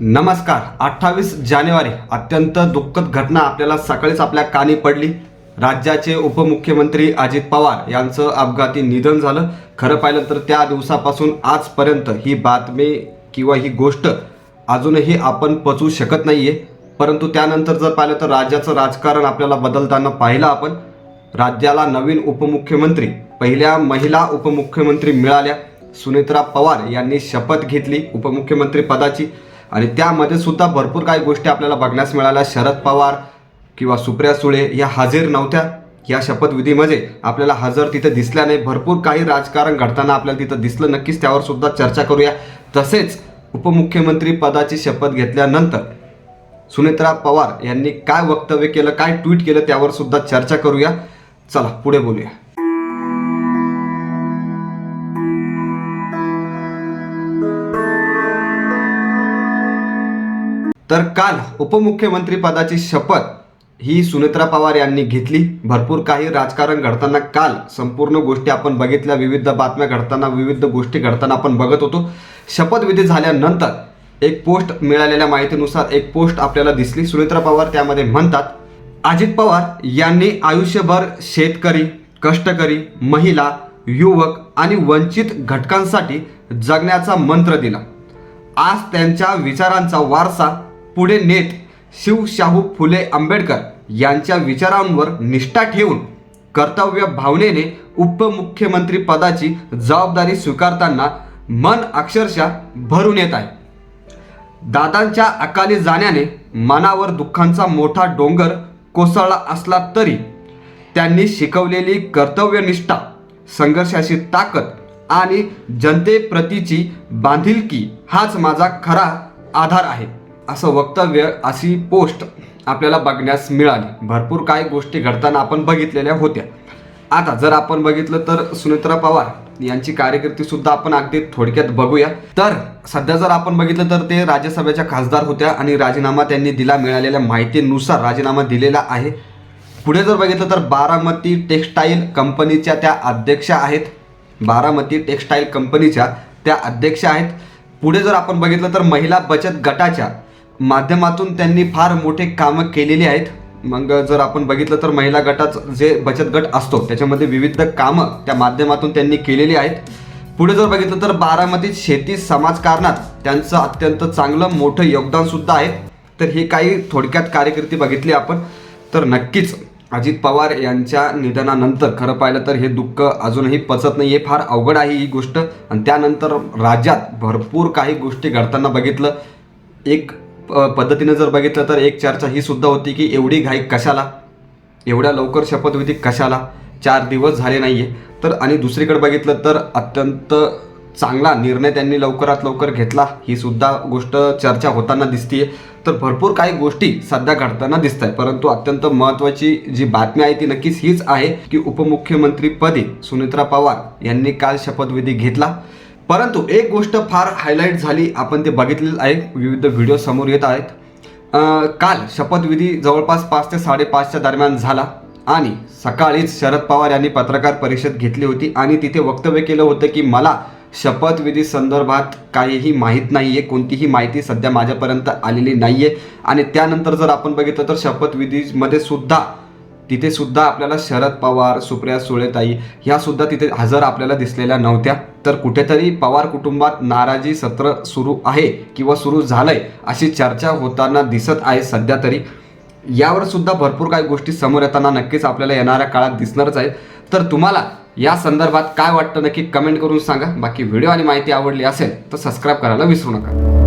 नमस्कार. 28 जानेवारी अत्यंत दुःखद घटना आपल्याला सकाळीच आपल्या कानी पडली. राज्याचे उपमुख्यमंत्री अजित पवार यांचं अपघाती निधन झालं. खरं पाहिलं तर त्या दिवसापासून आजपर्यंत ही बातमी किंवा ही गोष्ट अजूनही आपण पचवू शकत नाहीये. परंतु त्यानंतर जर पाहिलं तर राज्याचं राजकारण आपल्याला बदलताना पाहिलं आपण. राज्याला नवीन उपमुख्यमंत्री, पहिल्या महिला उपमुख्यमंत्री मिळाल्या. सुनेत्रा पवार यांनी शपथ घेतली उपमुख्यमंत्री पदाची आणि त्यामध्ये सुद्धा भरपूर काही गोष्टी आपल्याला बघण्यास मिळाल्या. शरद पवार किंवा सुप्रिया सुळे या हजर नव्हत्या या शपथविधीमध्ये, आपल्याला हजर तिथे दिसल्या नाही. भरपूर काही राजकारण घडताना आपल्याला तिथं दिसलं. नक्कीच त्यावर सुद्धा चर्चा करूया. तसेच उपमुख्यमंत्री पदाची शपथ घेतल्यानंतर सुनेत्रा पवार यांनी काय वक्तव्य केलं, काय ट्विट केलं त्यावर सुद्धा चर्चा करूया. चला पुढे बोलूया. तर काल उपमुख्यमंत्री पदाची शपथ ही सुनेत्रा पवार यांनी घेतली. भरपूर काही राजकारण घडताना काल संपूर्ण गोष्टी आपण बघितल्या. विविध बातम्या घडताना, विविध गोष्टी घडताना आपण बघत होतो. शपथविधी झाल्यानंतर एक पोस्ट मिळालेल्या माहितीनुसार एक पोस्ट आपल्याला दिसली. सुनेत्रा पवार त्यामध्ये म्हणतात, अजित पवार यांनी आयुष्यभर शेतकरी, कष्टकरी, महिला, युवक आणि वंचित घटकांसाठी जगण्याचा मंत्र दिला. आज त्यांच्या विचारांचा वारसा पुढे नेत शिवशाहू फुले आंबेडकर यांच्या विचारांवर निष्ठा ठेवून कर्तव्य भावनेने उपमुख्यमंत्री पदाची जबाबदारी स्वीकारताना मन अक्षरशः भरून येत आहे. दादांच्या अकाली जाण्याने मनावर दुःखांचा मोठा डोंगर कोसळला असला तरी त्यांनी शिकवलेली कर्तव्यनिष्ठा, संघर्षाची ताकद आणि जनतेप्रतीची बांधिलकी हाच माझा खरा आधार आहे, असं वक्तव्य, अशी पोस्ट आपल्याला बघण्यास मिळाली. भरपूर काही गोष्टी घडताना आपण बघितलेल्या होत्या. आता जर आपण बघितलं तर सुनेत्रा पवार यांची कारकिर्दी सुद्धा आपण अगदी थोडक्यात बघूया. तर सध्या जर आपण बघितलं तर ते राज्यसभेच्या खासदार होत्या आणि राजीनामा त्यांनी दिला. मिळालेल्या माहितीनुसार राजीनामा दिलेला आहे. पुढे जर बघितलं तर बारामती टेक्स्टाईल कंपनीच्या त्या अध्यक्षा आहेत. बारामती टेक्स्टाईल कंपनीच्या त्या अध्यक्षा आहेत. पुढे जर आपण बघितलं तर महिला बचत गटाच्या माध्यमातून त्यांनी फार मोठे कामं केलेली आहेत. मग जर आपण बघितलं तर महिला गटाचं जे बचत गट असतो त्याच्यामध्ये विविध कामं त्या माध्यमातून त्यांनी केलेली आहेत. पुढे जर बघितलं तर बारामतीत शेती समाजकारणात त्यांचं अत्यंत चांगलं मोठं योगदान सुद्धा आहे. तर ही काही थोडक्यात कारकिर्दी बघितली आपण. तर नक्कीच अजित पवार यांच्या निधनानंतर खरं पाहिलं तर हे दुःख अजूनही पचत नाही आहे. फार अवघड आहे ही गोष्ट. आणि त्यानंतर राज्यात भरपूर काही गोष्टी घडताना बघितलं. एक पद्धतीने जर बघितलं तर एक चर्चा ही सुद्धा होती की एवढी घाई कशाला, एवढ्या लवकर शपथविधी कशाला, 4 दिवस झाले नाही आहे. तर आणि दुसरीकडे बघितलं तर अत्यंत चांगला निर्णय त्यांनी लवकरात लवकर घेतला, ही सुद्धा गोष्ट चर्चा होताना दिसतीये. तर भरपूर काही गोष्टी सध्या घडताना दिसत आहे. परंतु अत्यंत महत्त्वाची जी बातमी आहे ती नक्कीच हीच आहे की उपमुख्यमंत्रीपदी सुनेत्रा पवार यांनी काल शपथविधी घेतला. परंतु एक गोष्ट फार हायलाईट झाली, आपण ते बघितलेलं आहे. विविध व्हिडिओ समोर येत आहेत. काल शपथविधी जवळपास 5 ते 5:30च्या दरम्यान झाला आणि सकाळीच शरद पवार यांनी पत्रकार परिषद घेतली होती आणि तिथे वक्तव्य केलं होतं की मला शपथविधी संदर्भात काहीही माहीत नाही आहे, कोणतीही माहिती सध्या माझ्यापर्यंत आलेली नाही आहे. आणि त्यानंतर जर आपण बघितलं तर शपथविधीमध्ये सुद्धा तिथे सुद्धा आपल्याला शरद पवार, सुप्रिया सुळेताई ह्या सुद्धा तिथे हजर आपल्याला दिसलेल्या नव्हत्या. तर कुठेतरी पवार कुटुंबात नाराजी सत्र सुरू आहे किंवा सुरू झालंय अशी चर्चा होताना दिसत आहे सध्या तरी. यावर सुद्धा भरपूर काही गोष्टी समोर येताना नक्कीच आपल्याला येणाऱ्या काळात दिसणारच आहेत. तर तुम्हाला या संदर्भात काय वाटतं नक्की कमेंट करून सांगा. बाकी व्हिडिओ आणि माहिती आवडली असेल तर सबस्क्राईब करायला विसरू नका.